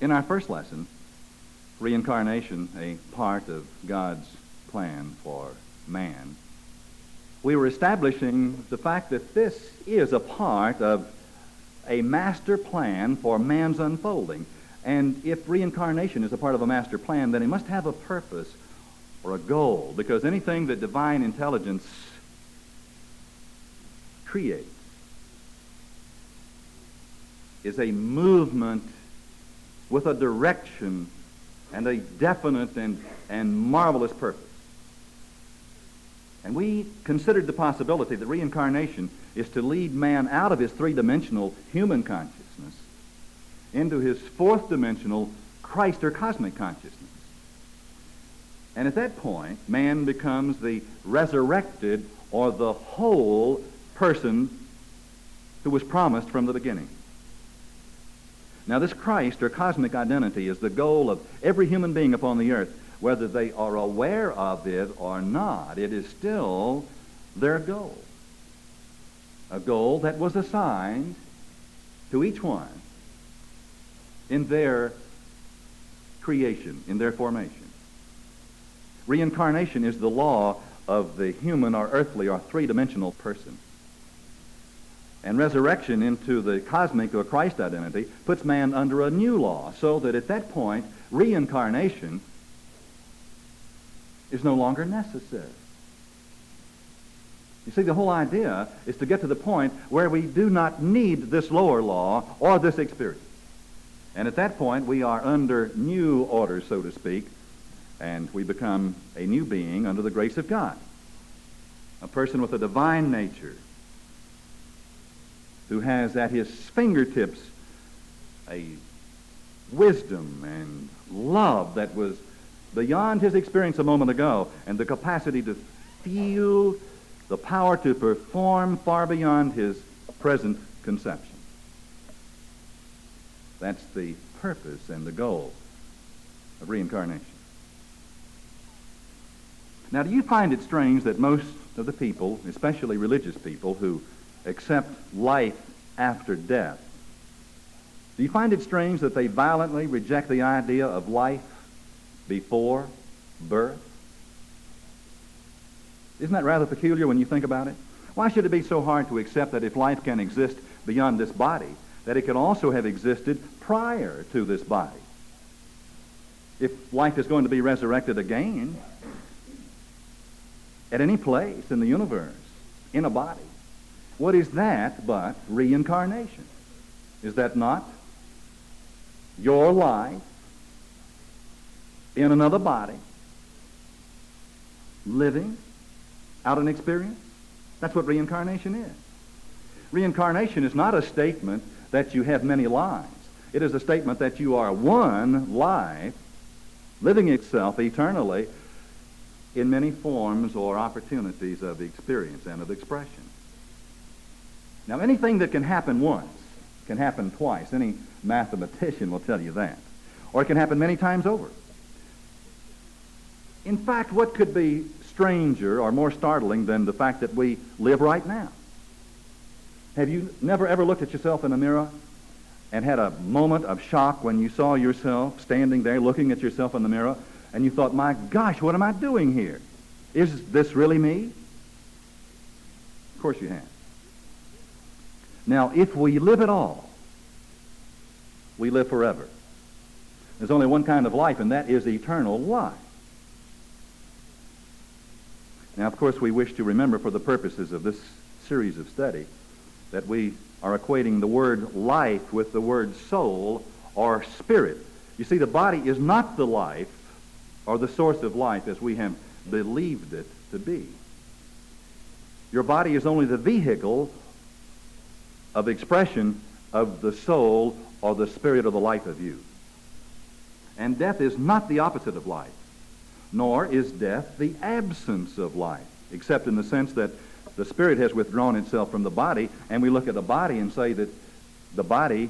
In our first lesson, Reincarnation, a part of God's plan for man, we were establishing the fact that this is a part of a master plan for man's unfolding. And if reincarnation is a part of a master plan, then it must have a purpose or a goal, because anything that divine intelligence creates is a movement with a direction and a definite and marvelous purpose. And we considered the possibility that reincarnation is to lead man out of his three-dimensional human consciousness into his fourth-dimensional Christ or cosmic consciousness. And at that point, man becomes the resurrected or the whole person who was promised from the beginning. Now, this Christ or cosmic identity is the goal of every human being upon the earth. Whether they are aware of it or not, it is still their goal. A goal that was assigned to each one in their creation, in their formation. Reincarnation is the law of the human or earthly or three-dimensional person. And resurrection into the cosmic or Christ identity puts man under a new law, so that at that point, reincarnation is no longer necessary. You see, the whole idea is to get to the point where we do not need this lower law or this experience. And at that point, we are under new orders, so to speak, and we become a new being under the grace of God. A person with a divine nature who has at his fingertips a wisdom and love that was beyond his experience a moment ago, and the capacity to feel, the power to perform far beyond his present conception. That's the purpose and the goal of reincarnation. Now, do you find it strange that most of the people, especially religious people, who accept life after death, do you find it strange that they violently reject the idea of life before birth? Isn't that rather peculiar when you think about it? Why should it be so hard to accept that if life can exist beyond this body, that it can also have existed prior to this body? If life is going to be resurrected again at any place in the universe, in a body, what is that but reincarnation? Is that not your life in another body, living out an experience? That's what reincarnation is. Reincarnation is not a statement that you have many lives. It is a statement that you are one life, living itself eternally in many forms or opportunities of experience and of expression. Now, anything that can happen once can happen twice. Any mathematician will tell you that. Or it can happen many times over. In fact, what could be stranger or more startling than the fact that we live right now? Have you never ever looked at yourself in a mirror and had a moment of shock when you saw yourself standing there looking at yourself in the mirror and you thought, my gosh, what am I doing here? Is this really me? Of course you have. Now, if we live at all, we live forever. There's only one kind of life, and that is eternal life. Now, of course, we wish to remember for the purposes of this series of study that we are equating the word life with the word soul or spirit. You see, the body is not the life or the source of life as we have believed it to be. Your body is only the vehicle of expression of the soul or the spirit of the life of you. And death is not the opposite of life, nor is death the absence of life, except in the sense that the spirit has withdrawn itself from the body, and we look at the body and say that the body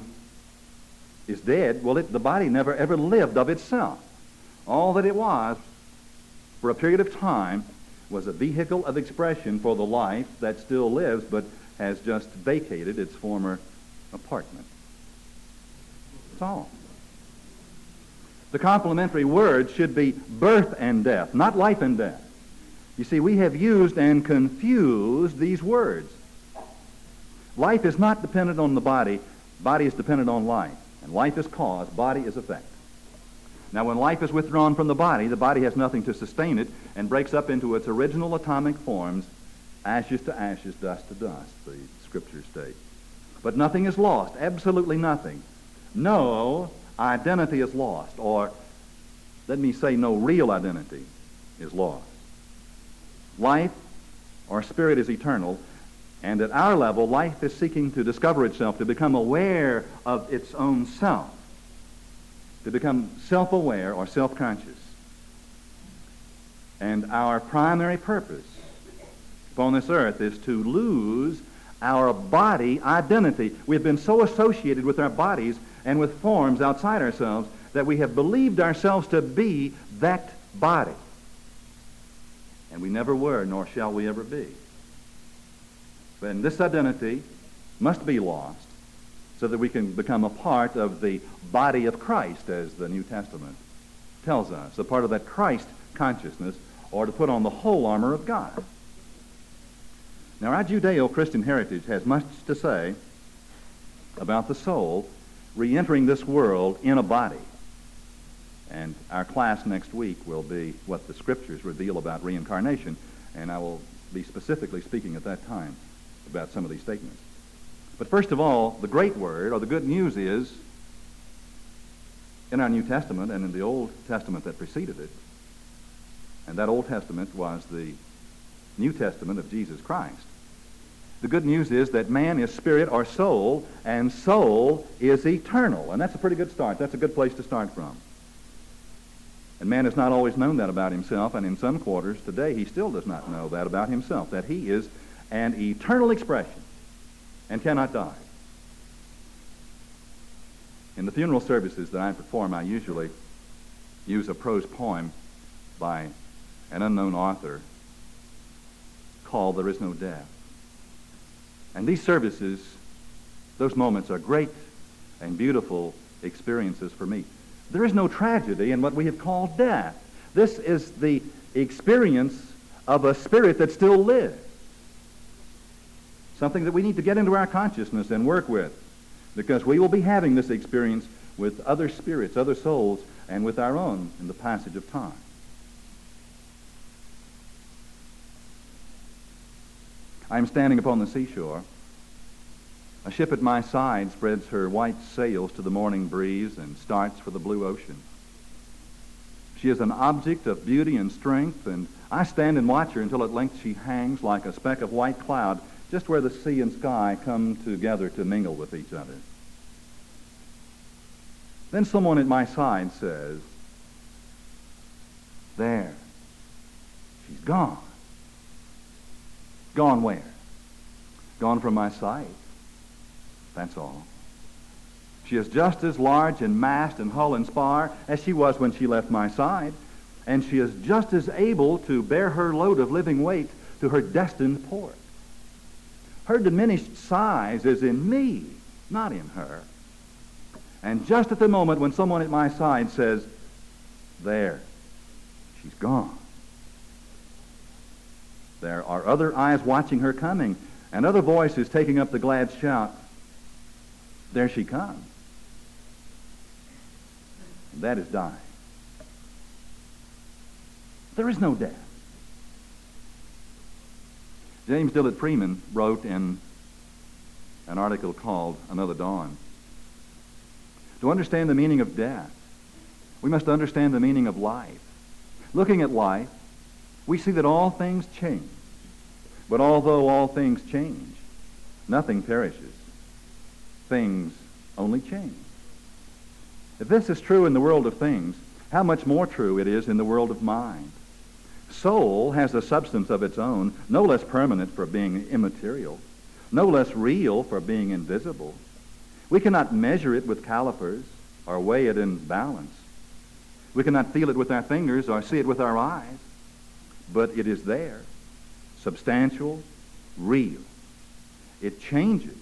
is dead. Well, the body never ever lived of itself. All that it was for a period of time was a vehicle of expression for the life that still lives but has just vacated its former apartment. That's all. The complementary word should be birth and death, not life and death. You see, we have used and confused these words. Life is not dependent on the body. Body is dependent on life. And life is cause, body is effect. Now, when life is withdrawn from the body has nothing to sustain it and breaks up into its original atomic forms, ashes to ashes, dust to dust, the Scriptures state. But nothing is lost, absolutely nothing. No identity is lost, or let me say no real identity is lost. Life or spirit is eternal, and at our level, life is seeking to discover itself, to become aware of its own self, to become self-aware or self-conscious. And our primary purpose upon this earth is to lose our body identity. We've been so associated with our bodies and with forms outside ourselves that we have believed ourselves to be that body. And we never were, nor shall we ever be. And this identity must be lost so that we can become a part of the body of Christ, as the New Testament tells us, a part of that Christ consciousness, or to put on the whole armor of God. Now, our Judeo-Christian heritage has much to say about the soul re-entering this world in a body. And our class next week will be what the Scriptures reveal about reincarnation, and I will be specifically speaking at that time about some of these statements. But first of all, the great word, or the good news, is in our New Testament and in the Old Testament that preceded it, and that Old Testament was the New Testament of Jesus Christ. The good news is that man is spirit or soul, and soul is eternal. And that's a pretty good start. That's a good place to start from. And man has not always known that about himself, and in some quarters today he still does not know that about himself, that he is an eternal expression and cannot die. In the funeral services that I perform, I usually use a prose poem by an unknown author called There Is No Death. And these services, those moments are great and beautiful experiences for me. There is no tragedy in what we have called death. This is the experience of a spirit that still lives. Something that we need to get into our consciousness and work with, because we will be having this experience with other spirits, other souls, and with our own in the passage of time. I am standing upon the seashore. A ship at my side spreads her white sails to the morning breeze and starts for the blue ocean. She is an object of beauty and strength, and I stand and watch her until at length she hangs like a speck of white cloud just where the sea and sky come together to mingle with each other. Then someone at my side says, "There, she's gone." Gone where? Gone from my sight. That's all. She is just as large in mast and hull and spar as she was when she left my side, and she is just as able to bear her load of living weight to her destined port. Her diminished size is in me, not in her. And just at the moment when someone at my side says, "There, she's gone," there are other eyes watching her coming, and other voices taking up the glad shout, "There she comes." And that is dying. There is no death. James Dillard Freeman wrote in an article called Another Dawn, to understand the meaning of death, we must understand the meaning of life. Looking at life, we see that all things change. But although all things change, nothing perishes. Things only change. If this is true in the world of things, how much more true it is in the world of mind. Soul has a substance of its own, no less permanent for being immaterial, no less real for being invisible. We cannot measure it with calipers or weigh it in balance. We cannot feel it with our fingers or see it with our eyes. But it is there, substantial, real. It changes,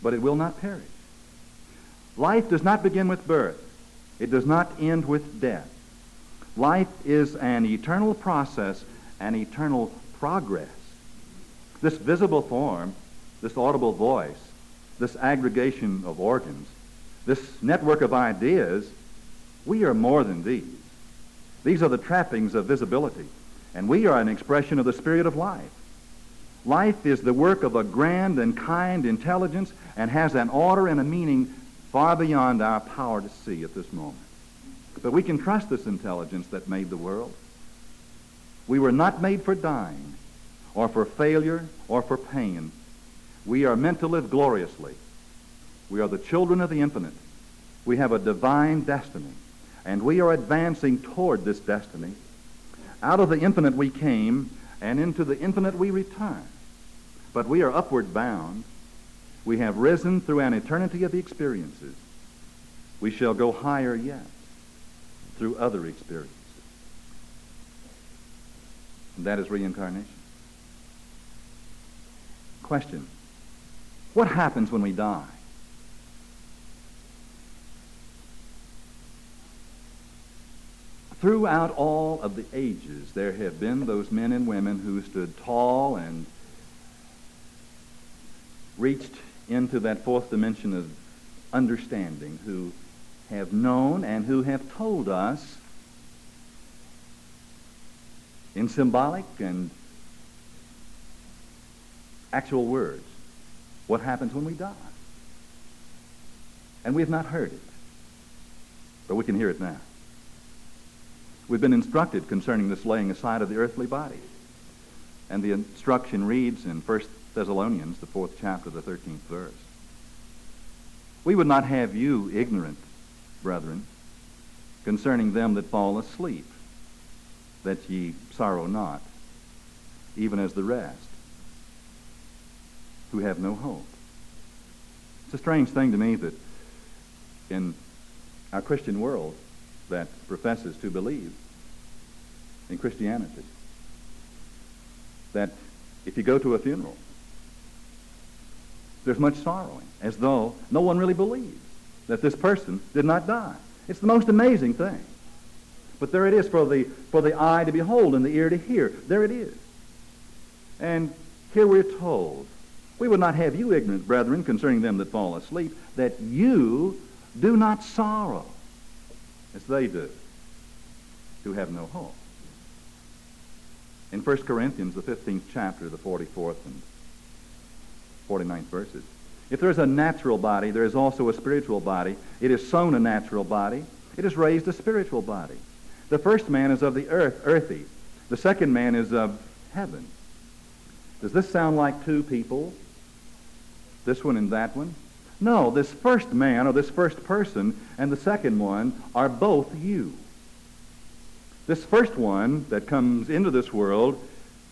but it will not perish. Life does not begin with birth. It does not end with death. Life is an eternal process, an eternal progress. This visible form, this audible voice, this aggregation of organs, this network of ideas, we are more than these. These are the trappings of visibility, and we are an expression of the spirit of life. Life is the work of a grand and kind intelligence and has an order and a meaning far beyond our power to see at this moment. But we can trust this intelligence that made the world. We were not made for dying, or for failure, or for pain. We are meant to live gloriously. We are the children of the infinite. We have a divine destiny, and we are advancing toward this destiny. Out of the infinite we came, and into the infinite we return. But we are upward bound. We have risen through an eternity of experiences. We shall go higher yet through other experiences. And that is reincarnation. Question: what happens when we die? Throughout all of the ages, there have been those men and women who stood tall and reached into that fourth dimension of understanding, who have known and who have told us in symbolic and actual words what happens when we die. And we have not heard it, but we can hear it now. We've been instructed concerning this laying aside of the earthly body. And the instruction reads in 1 Thessalonians, the 4th chapter, the 13th verse. We would not have you ignorant, brethren, concerning them that fall asleep, that ye sorrow not, even as the rest, who have no hope. It's a strange thing to me that in our Christian world that professes to believe in Christianity, that if you go to a funeral, there's much sorrowing, as though no one really believes that this person did not die. It's the most amazing thing. But there it is for the eye to behold and the ear to hear. There it is. And here we're told, we would not have you ignorant, brethren, concerning them that fall asleep, that you do not sorrow as they do, who have no hope. In 1 Corinthians, the 15th chapter, the 44th and 49th verses, if there is a natural body, there is also a spiritual body. It is sown a natural body. It is raised a spiritual body. The first man is of the earth, earthy. The second man is of heaven. Does this sound like two people? This one and that one? No, this first man or this first person and the second one are both you. This first one that comes into this world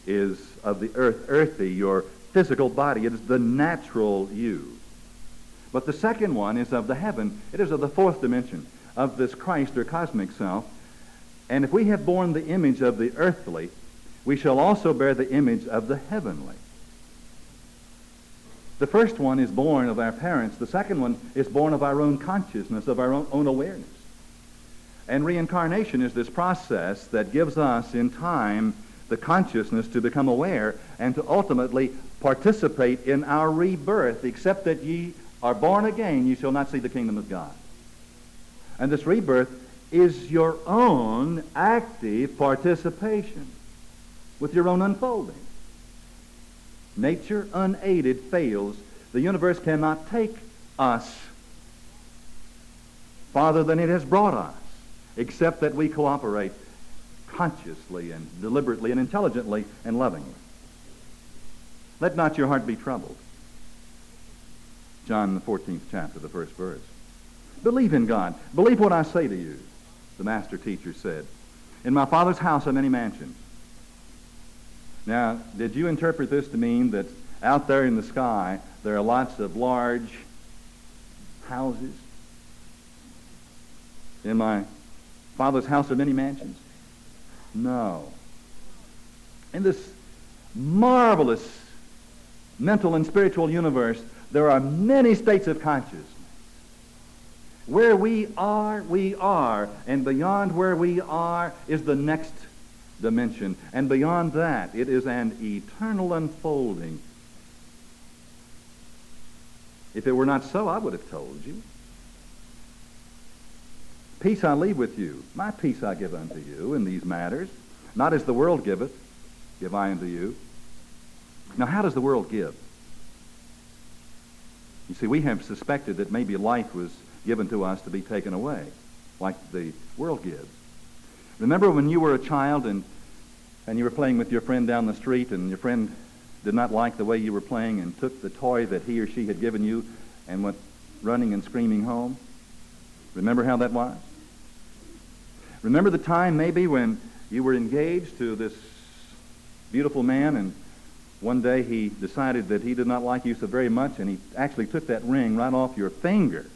is of the earth, earthy, your physical body. It is the natural you. But the second one is of the heaven. It is of the fourth dimension, of this Christ or cosmic self. And if we have borne the image of the earthly, we shall also bear the image of the heavenly. The first one is born of our parents. The second one is born of our own consciousness, of our own awareness. And reincarnation is this process that gives us in time the consciousness to become aware and to ultimately participate in our rebirth. Except that ye are born again, ye shall not see the kingdom of God. And this rebirth is your own active participation with your own unfolding. Nature unaided fails. The universe cannot take us farther than it has brought us, except that we cooperate consciously and deliberately and intelligently and lovingly. Let not your heart be troubled. John, the 14th chapter, the first verse. Believe in God. Believe what I say to you, the master teacher said. In my Father's house are many mansions. Now, did you interpret this to mean that out there in the sky there are lots of large houses? In my Father's house are many mansions? No. In this marvelous mental and spiritual universe, there are many states of consciousness. Where we are, we are. And beyond where we are is the next dimension. And beyond that, it is an eternal unfolding. If it were not so, I would have told you. Peace I leave with you. My peace I give unto you in these matters. Not as the world giveth, give I unto you. Now, how does the world give? You see, we have suspected that maybe life was given to us to be taken away, like the world gives. Remember when you were a child and you were playing with your friend down the street, and your friend did not like the way you were playing and took the toy that he or she had given you and went running and screaming home? Remember how that was? Remember the time maybe when you were engaged to this beautiful man, and one day he decided that he did not like you so very much, and he actually took that ring right off your finger.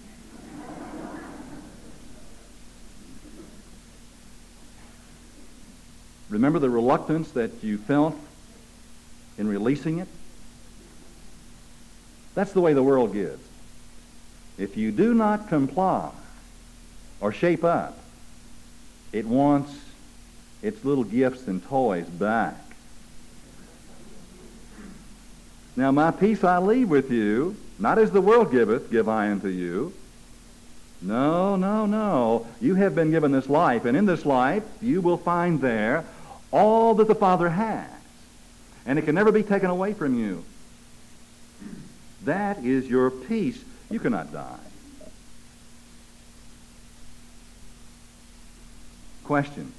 Remember the reluctance that you felt in releasing it? That's the way the world gives. If you do not comply or shape up, it wants its little gifts and toys back. Now my peace I leave with you, not as the world giveth, give I unto you. No, no, no. You have been given this life, and in this life you will find there all that the Father has. And it can never be taken away from you. That is your peace. You cannot die. Question: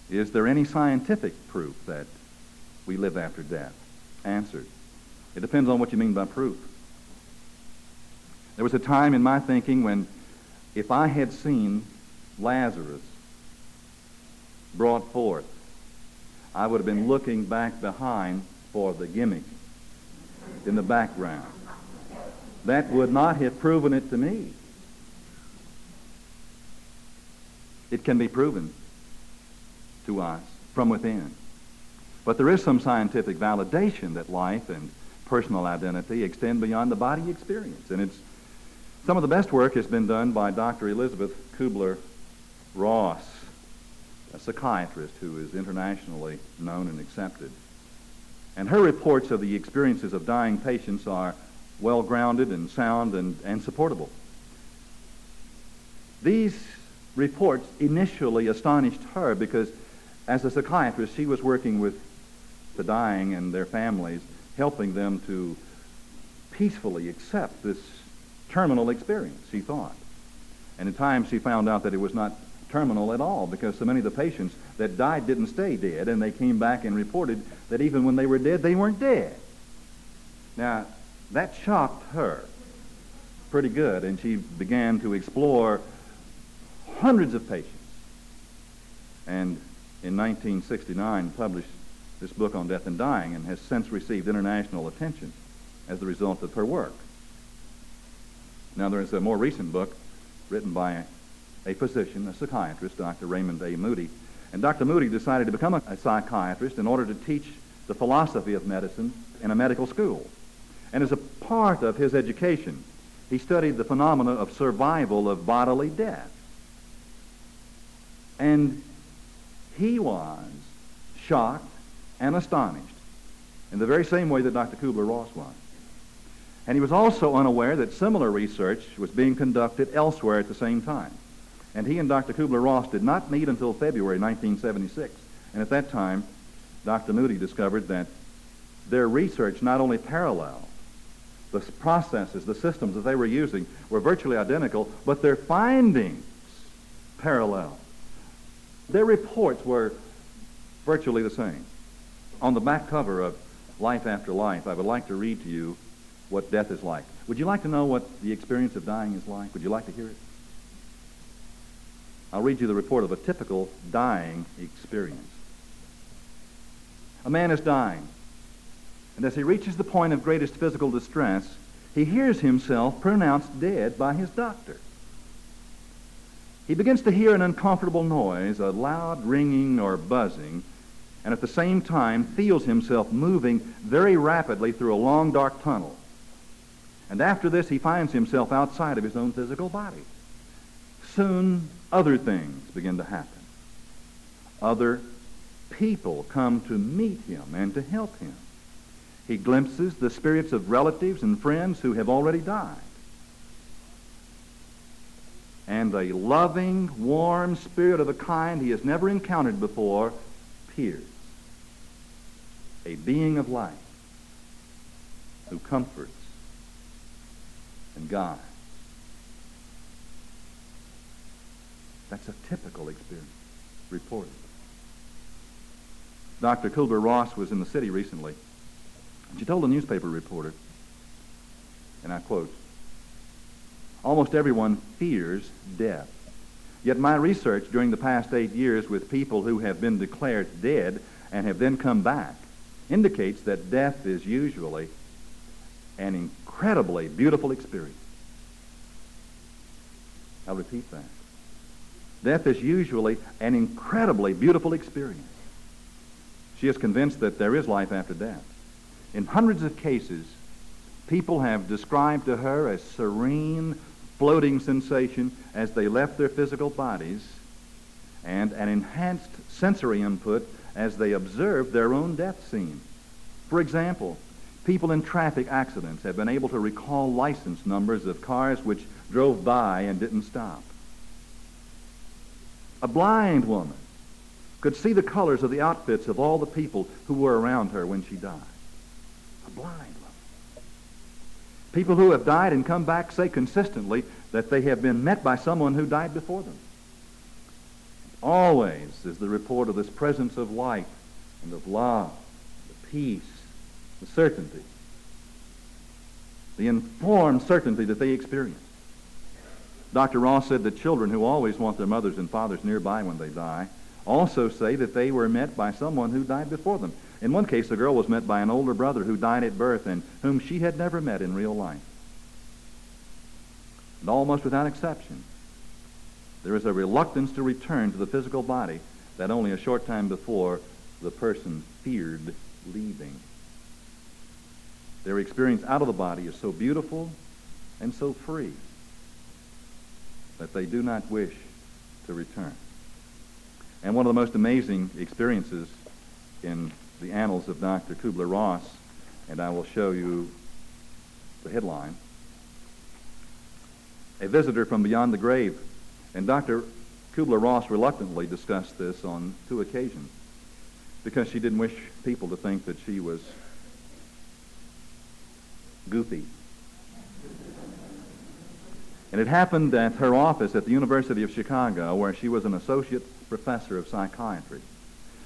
is there any scientific proof that we live after death? Answer: it depends on what you mean by proof. There was a time in my thinking when if I had seen Lazarus brought forth, I would have been looking back behind for the gimmick in the background. That would not have proven it to me. It can be proven to us from within. But there is some scientific validation that life and personal identity extend beyond the body experience. And some of the best work has been done by Dr. Elizabeth Kubler-Ross, a psychiatrist who is internationally known and accepted. And her reports of the experiences of dying patients are well-grounded and sound and supportable. These reports initially astonished her because as a psychiatrist she was working with the dying and their families, helping them to peacefully accept this terminal experience, she thought. And at times she found out that it was not terminal at all, because so many of the patients that died didn't stay dead, and they came back and reported that even when they were dead, they weren't dead. Now, that shocked her pretty good, and she began to explore hundreds of patients. And in 1969 published this book on death and dying, and has since received international attention as the result of her work. Now, there is a more recent book written by a physician, a psychiatrist, Dr. Raymond A. Moody. And Dr. Moody decided to become a psychiatrist in order to teach the philosophy of medicine in a medical school. And as a part of his education, he studied the phenomena of survival of bodily death. And he was shocked and astonished in the very same way that Dr. Kubler-Ross was. And he was also unaware that similar research was being conducted elsewhere at the same time. And he and Dr. Kubler-Ross did not meet until February 1976. And at that time, Dr. Moody discovered that their research not only paralleled the processes, the systems that they were using were virtually identical, but their findings paralleled. Their reports were virtually the same. On the back cover of Life After Life, I would like to read to you what death is like. Would you like to know what the experience of dying is like? Would you like to hear it? I'll read you the report of a typical dying experience. A man is dying, and as he reaches the point of greatest physical distress, he hears himself pronounced dead by his doctor. He begins to hear an uncomfortable noise, a loud ringing or buzzing, and at the same time feels himself moving very rapidly through a long, dark tunnel. And after this, he finds himself outside of his own physical body. soon other things begin to happen. Other people come to meet him and to help him. He glimpses the spirits of relatives and friends who have already died. And a loving, warm spirit of a kind he has never encountered before appears. A being of light who comforts and guides. That's a typical experience reported. Dr. Kubler-Ross was in the city recently, and she told a newspaper reporter, and I quote, "Almost everyone fears death. Yet my research during the past 8 years with people who have been declared dead and have then come back indicates that death is usually an incredibly beautiful experience." I'll repeat that. Death is usually an incredibly beautiful experience. She is convinced that there is life after death. In hundreds of cases, people have described to her a serene, floating sensation as they left their physical bodies and an enhanced sensory input as they observed their own death scene. For example, people in traffic accidents have been able to recall license numbers of cars which drove by and didn't stop. A blind woman could see the colors of the outfits of all the people who were around her when she died. A blind woman. People who have died and come back say consistently that they have been met by someone who died before them. Always is the report of this presence of light and of love, the peace, the certainty, the informed certainty that they experience. Dr. Ross said that children who always want their mothers and fathers nearby when they die also say that they were met by someone who died before them. In one case, a girl was met by an older brother who died at birth and whom she had never met in real life. And almost without exception, there is a reluctance to return to the physical body that only a short time before the person feared leaving. Their experience out of the body is so beautiful and so free that they do not wish to return. And one of the most amazing experiences in the annals of Dr. Kubler-Ross, and I will show you the headline, "A Visitor from Beyond the Grave." And Dr. Kubler-Ross reluctantly discussed this on 2 occasions because she didn't wish people to think that she was goofy. And it happened at her office at the University of Chicago, where she was an associate professor of psychiatry.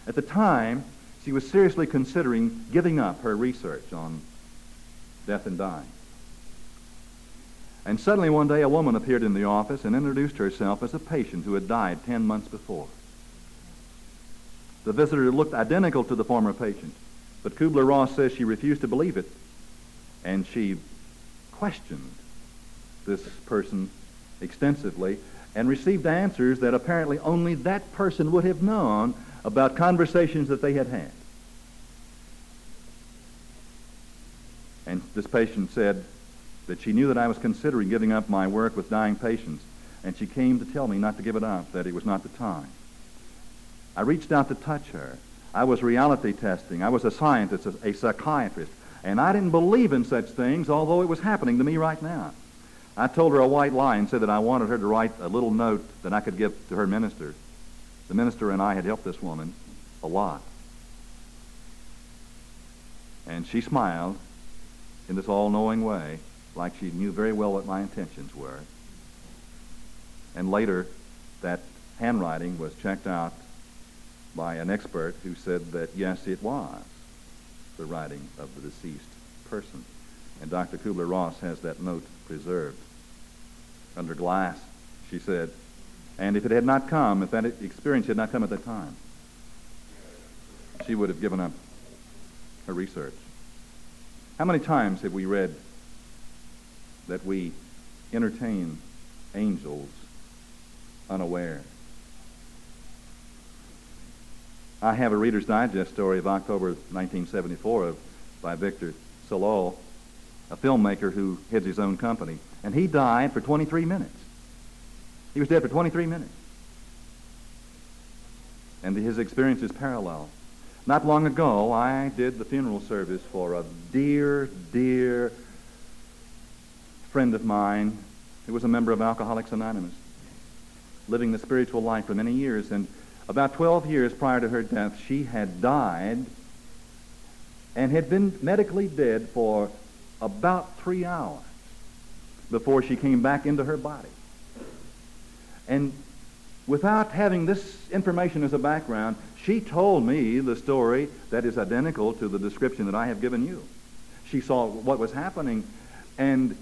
At the time, she was seriously considering giving up her research on death and dying. And suddenly one day a woman appeared in the office and introduced herself as a patient who had died 10 months before. The visitor looked identical to the former patient, but Kubler-Ross says she refused to believe it, and she questioned this person extensively and received answers that apparently only that person would have known about conversations that they had had. And this patient said that she knew that I was considering giving up my work with dying patients, and she came to tell me not to give it up, that it was not the time. I reached out to touch her. I was reality testing. I was a scientist, a psychiatrist, and I didn't believe in such things, although it was happening to me right now. I told her a white lie and said that I wanted her to write a little note that I could give to her minister. The minister and I had helped this woman a lot. And she smiled in this all-knowing way, like she knew very well what my intentions were. And later, that handwriting was checked out by an expert who said that, yes, it was the writing of the deceased person. And Dr. Kubler-Ross has that note preserved under glass, she said. And if it had not come, if that experience had not come at that time, she would have given up her research. How many times have we read that we entertain angels unaware? I have a Reader's Digest story of October 1974 by Victor Solol, a filmmaker who heads his own company, and he died for 23 minutes. He was dead for 23 minutes. And his experience is parallel. Not long ago, I did the funeral service for a dear, dear friend of mine who was a member of Alcoholics Anonymous, living the spiritual life for many years. And about 12 years prior to her death, she had died and had been medically dead for about 3 hours before she came back into her body. And without having this information as a background, she told me the story that is identical to the description that I have given you. She saw what was happening and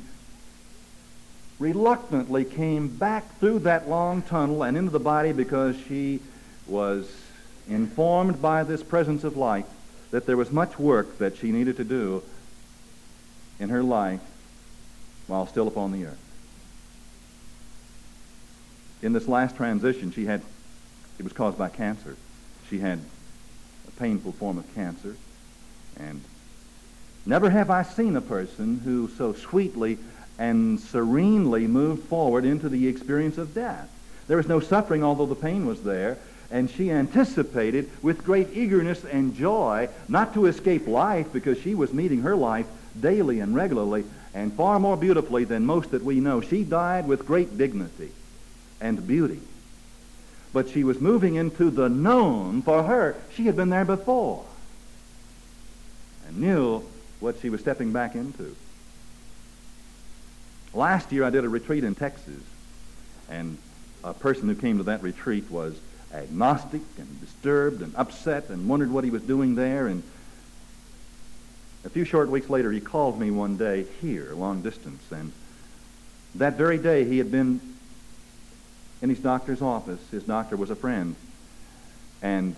reluctantly came back through that long tunnel and into the body because she was informed by this presence of light that there was much work that she needed to do in her life while still upon the earth. In this last transition, it was caused by cancer. She had a painful form of cancer. And never have I seen a person who so sweetly and serenely moved forward into the experience of death. There was no suffering, although the pain was there. And she anticipated with great eagerness and joy not to escape life, because she was meeting her life daily and regularly and far more beautifully than most that we know. She died with great dignity and beauty. But she was moving into the known for her. She had been there before and knew what she was stepping back into. Last year I did a retreat in Texas, and a person who came to that retreat was agnostic and disturbed and upset and wondered what he was doing there. And a few short weeks later, he called me one day here, long distance, and that very day he had been in his doctor's office. His doctor was a friend and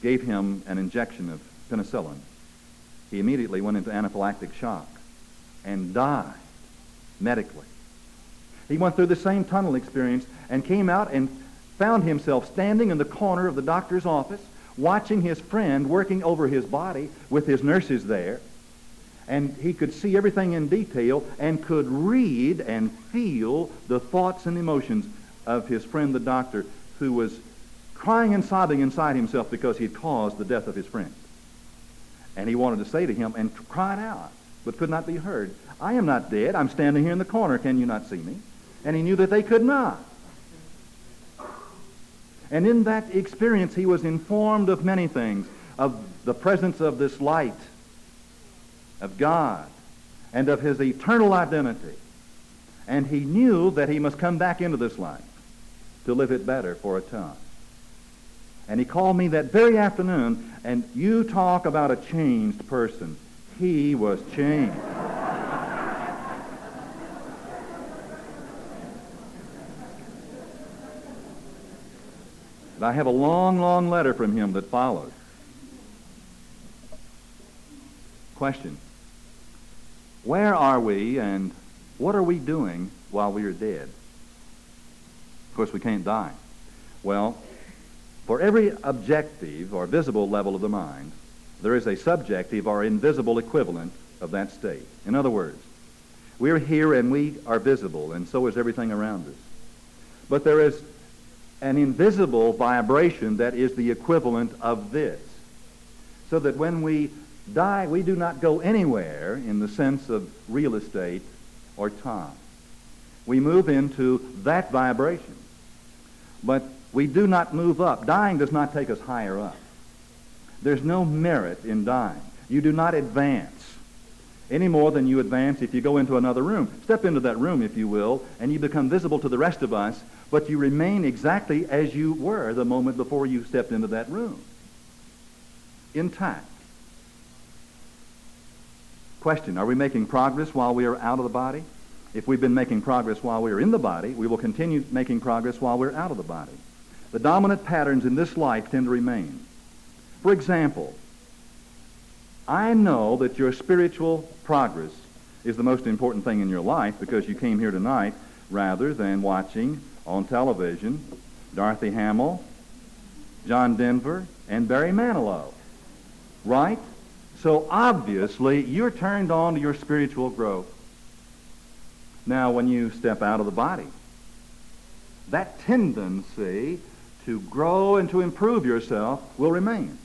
gave him an injection of penicillin. He immediately went into anaphylactic shock and died medically. He went through the same tunnel experience and came out and found himself standing in the corner of the doctor's office, watching his friend working over his body with his nurses there. And he could see everything in detail and could read and feel the thoughts and emotions of his friend, the doctor, who was crying and sobbing inside himself because he had caused the death of his friend. And he wanted to say to him and cried out, but could not be heard, "I am not dead. I'm standing here in the corner. Can you not see me?" And he knew that they could not. And in that experience, he was informed of many things, of the presence of this light, of God, and of his eternal identity. And he knew that he must come back into this life to live it better for a time. And he called me that very afternoon, and you talk about a changed person. He was changed. And I have a long, long letter from him that followed. Question: where are we and what are we doing while we are dead? Of course, we can't die. Well, for every objective or visible level of the mind, there is a subjective or invisible equivalent of that state. In other words, we're here and we are visible, and so is everything around us. But there is an invisible vibration that is the equivalent of this. So that when we die, we do not go anywhere in the sense of real estate or time. We move into that vibration. But we do not move up. Dying does not take us higher up. There's no merit in dying. You do not advance any more than you advance if you go into another room. Step into that room, if you will, and you become visible to the rest of us, but you remain exactly as you were the moment before you stepped into that room. Intact. Question: are we making progress while we are out of the body? If we've been making progress while we are in the body, we will continue making progress while we're out of the body. The dominant patterns in this life tend to remain. For example, I know that your spiritual progress is the most important thing in your life because you came here tonight rather than watching on television Dorothy Hamill, John Denver, and Barry Manilow. Right? So obviously, you're turned on to your spiritual growth. Now, when you step out of the body, that tendency to grow and to improve yourself will remain.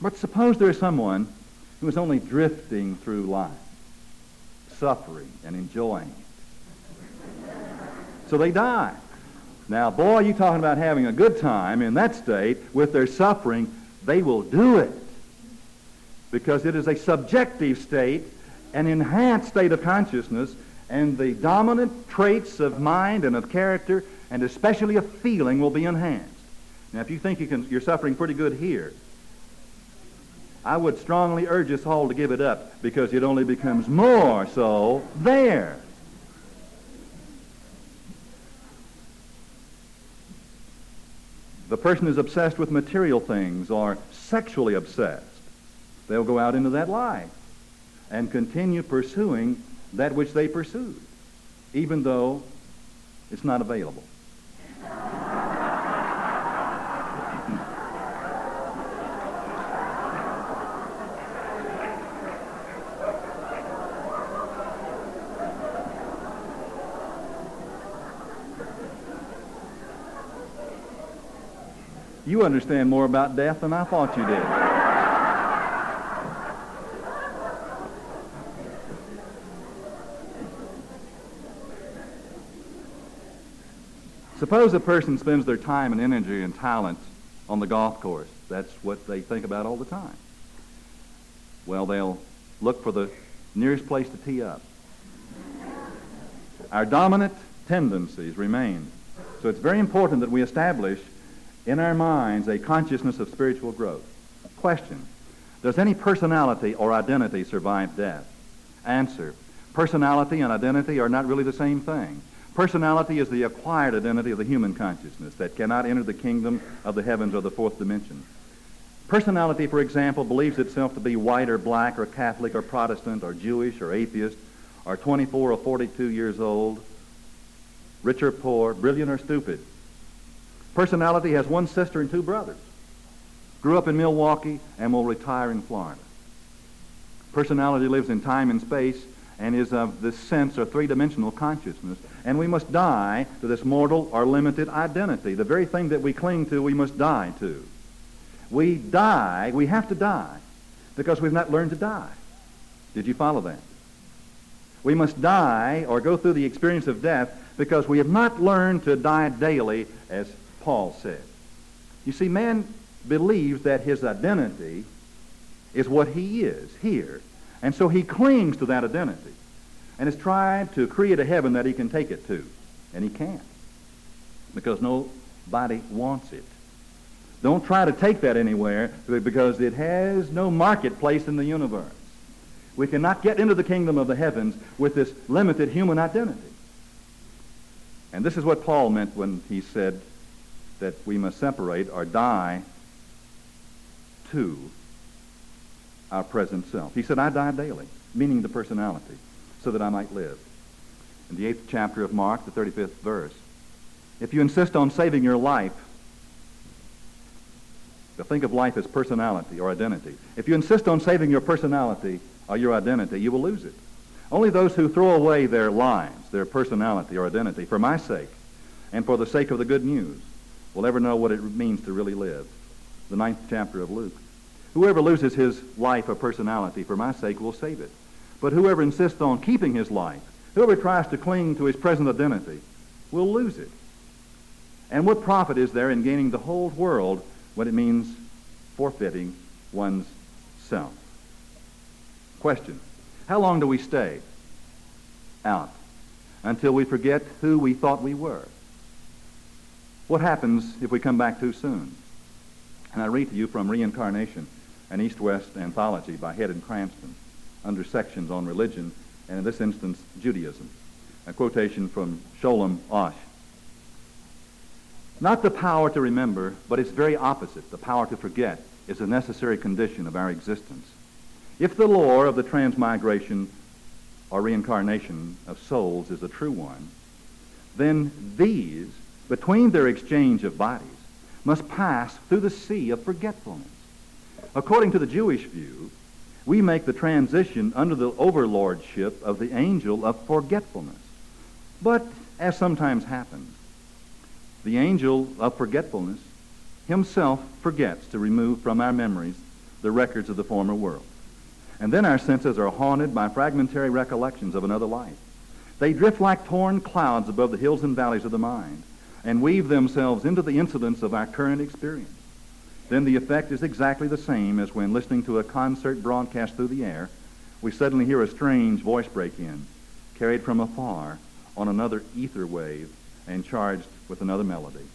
But suppose there is someone who is only drifting through life, suffering and enjoying it. So they die. Now, boy, you talking about having a good time in that state with their suffering, they will do it. Because it is a subjective state, an enhanced state of consciousness, and the dominant traits of mind and of character, and especially of feeling, will be enhanced. Now, if you think you're suffering pretty good here, I would strongly urge us all to give it up, because it only becomes more so there. The person is obsessed with material things or sexually obsessed. They'll go out into that life and continue pursuing that which they pursued, even though it's not available. You understand more about death than I thought you did. Suppose a person spends their time and energy and talent on the golf course. That's what they think about all the time. Well, they'll look for the nearest place to tee up. Our dominant tendencies remain. So it's very important that we establish in our minds a consciousness of spiritual growth. Question: does any personality or identity survive death? Answer: personality and identity are not really the same thing. Personality is the acquired identity of the human consciousness that cannot enter the kingdom of the heavens or the fourth dimension. Personality, for example, believes itself to be white or black or Catholic or Protestant or Jewish or atheist or 24 or 42 years old, rich or poor, brilliant or stupid. Personality has one sister and two brothers, grew up in Milwaukee and will retire in Florida. Personality lives in time and space and is of this sense or three-dimensional consciousness, and we must die to this mortal or limited identity. The very thing that we cling to, we must die to. We have to die, because we've not learned to die. Did you follow that? We must die or go through the experience of death because we have not learned to die daily, as Paul said. You see, man believes that his identity is what he is here, and so he clings to that identity and has tried to create a heaven that he can take it to, and he can't, because nobody wants it. Don't try to take that anywhere, because it has no marketplace in the universe. We cannot get into the kingdom of the heavens with this limited human identity. And this is what Paul meant when he said that we must separate or die to our present self. He said, I die daily, meaning the personality, so that I might live. In the 8th chapter of Mark, the 35th verse, if you insist on saving your life, to think of life as personality or identity, if you insist on saving your personality or your identity, you will lose it. Only those who throw away their lives, their personality or identity, for my sake and for the sake of the good news, will ever know what it means to really live. The 9th chapter of Luke. Whoever loses his life or personality for my sake will save it. But whoever insists on keeping his life, whoever tries to cling to his present identity, will lose it. And what profit is there in gaining the whole world when it means forfeiting one's self? Question: how long do we stay out? Until we forget who we thought we were. What happens if we come back too soon? And I read to you from Reincarnation, an East-West anthology by Head and Cranston, under sections on religion, and in this instance, Judaism. A quotation from Sholem Osh. Not the power to remember, but its very opposite, the power to forget, is a necessary condition of our existence. If the lore of the transmigration or reincarnation of souls is a true one, then these, between their exchange of bodies, must pass through the sea of forgetfulness. According to the Jewish view, we make the transition under the overlordship of the angel of forgetfulness. But, as sometimes happens, the angel of forgetfulness, himself forgets to remove from our memories the records of the former world. And then our senses are haunted by fragmentary recollections of another life. They drift like torn clouds above the hills and valleys of the mind and weave themselves into the incidents of our current experience. Then the effect is exactly the same as when listening to a concert broadcast through the air, we suddenly hear a strange voice break in, carried from afar on another ether wave and charged with another melody,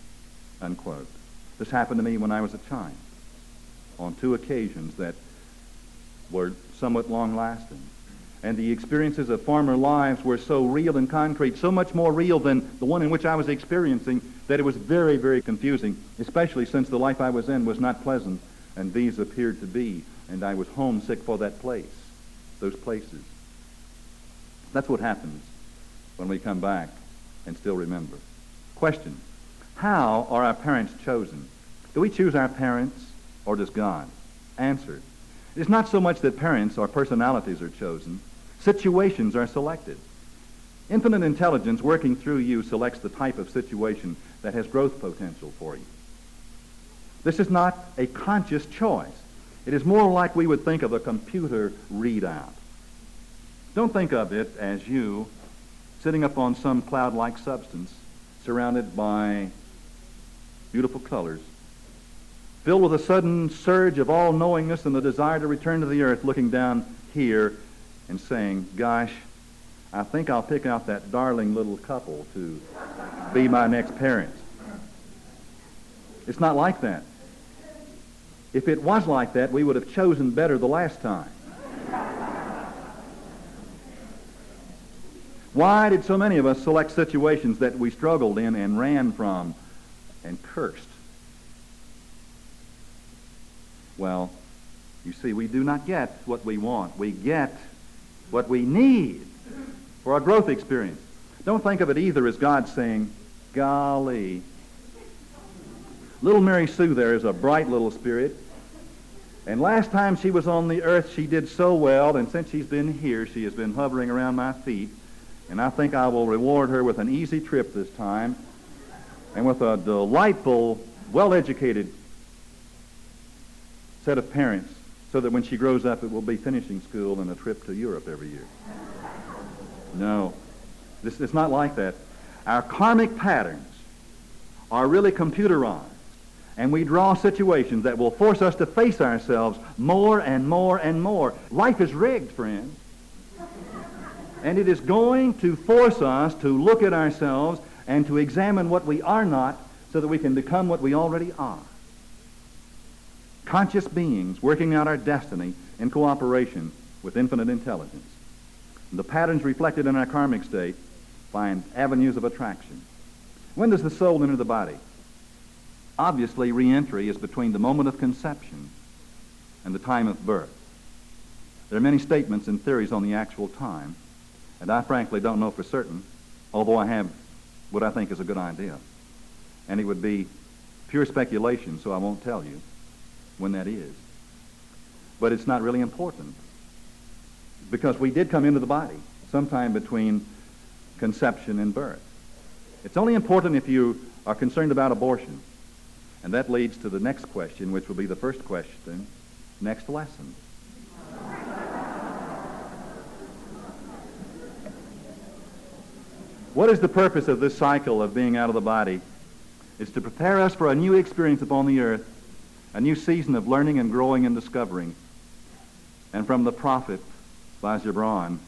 unquote. This happened to me when I was a child on 2 occasions that were somewhat long-lasting. And the experiences of former lives were so real and concrete, so much more real than the one in which I was experiencing, that it was very, very confusing, especially since the life I was in was not pleasant, and these appeared to be, and I was homesick for that place, those places. That's what happens when we come back and still remember. Question: how are our parents chosen? Do we choose our parents, or does God? Answer: it's not so much that parents or personalities are chosen. Situations are selected. Infinite intelligence working through you selects the type of situation that has growth potential for you. This is not a conscious choice. It is more like we would think of a computer readout. Don't think of it as you sitting up on some cloud-like substance surrounded by beautiful colors, filled with a sudden surge of all-knowingness and the desire to return to the earth, looking down here and saying, gosh, I think I'll pick out that darling little couple to be my next parents. It's not like that. If it was like that, we would have chosen better the last time. Why did so many of us select situations that we struggled in and ran from and cursed? Well, you see, we do not get what we want. We get what we need for our growth experience. Don't think of it either as God saying, golly, little Mary Sue there is a bright little spirit, and last time she was on the earth she did so well, and since she's been here she has been hovering around my feet, and I think I will reward her with an easy trip this time and with a delightful, well-educated set of parents, so that when she grows up it will be finishing school and a trip to Europe every year. No, it's not like that. Our karmic patterns are really computerized, and we draw situations that will force us to face ourselves more and more and more. Life is rigged, friends. And it is going to force us to look at ourselves and to examine what we are not so that we can become what we already are. Conscious beings working out our destiny in cooperation with infinite intelligence. And the patterns reflected in our karmic state find avenues of attraction. When does the soul enter the body? Obviously, re-entry is between the moment of conception and the time of birth. There are many statements and theories on the actual time, and I frankly don't know for certain, although I have what I think is a good idea. And it would be pure speculation, so I won't tell you when that is. But it's not really important, because we did come into the body sometime between conception and birth. It's only important if you are concerned about abortion. And that leads to the next question, which will be the first question, next lesson. What is the purpose of this cycle of being out of the body? It's to prepare us for a new experience upon the earth, a new season of learning and growing and discovering. And from the prophet by Gibran,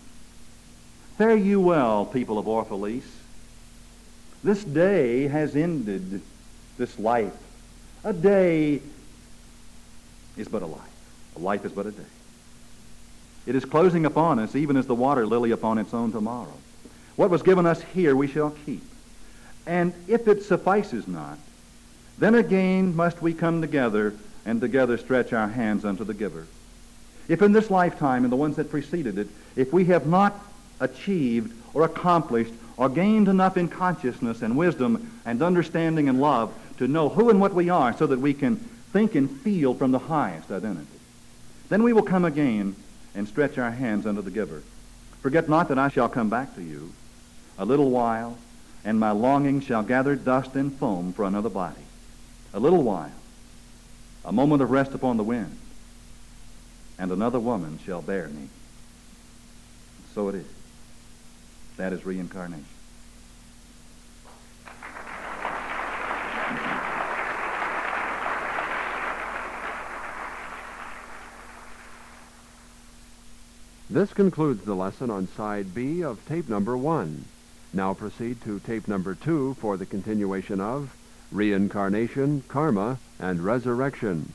fare you well, people of Orphalese. This day has ended, this life. A day is but a life. A life is but a day. It is closing upon us, even as the water lily upon its own tomorrow. What was given us here we shall keep. And if it suffices not, then again must we come together and together stretch our hands unto the giver. If in this lifetime and the ones that preceded it, if we have not achieved or accomplished or gained enough in consciousness and wisdom and understanding and love to know who and what we are so that we can think and feel from the highest identity, then we will come again and stretch our hands unto the giver. Forget not that I shall come back to you. A little while, and my longing shall gather dust and foam for another body. A little while, a moment of rest upon the wind, and another woman shall bear me. So it is. That is reincarnation. This concludes the lesson on Side B of tape number 1. Now proceed to tape number 2 for the continuation of Reincarnation, Karma, and Resurrection.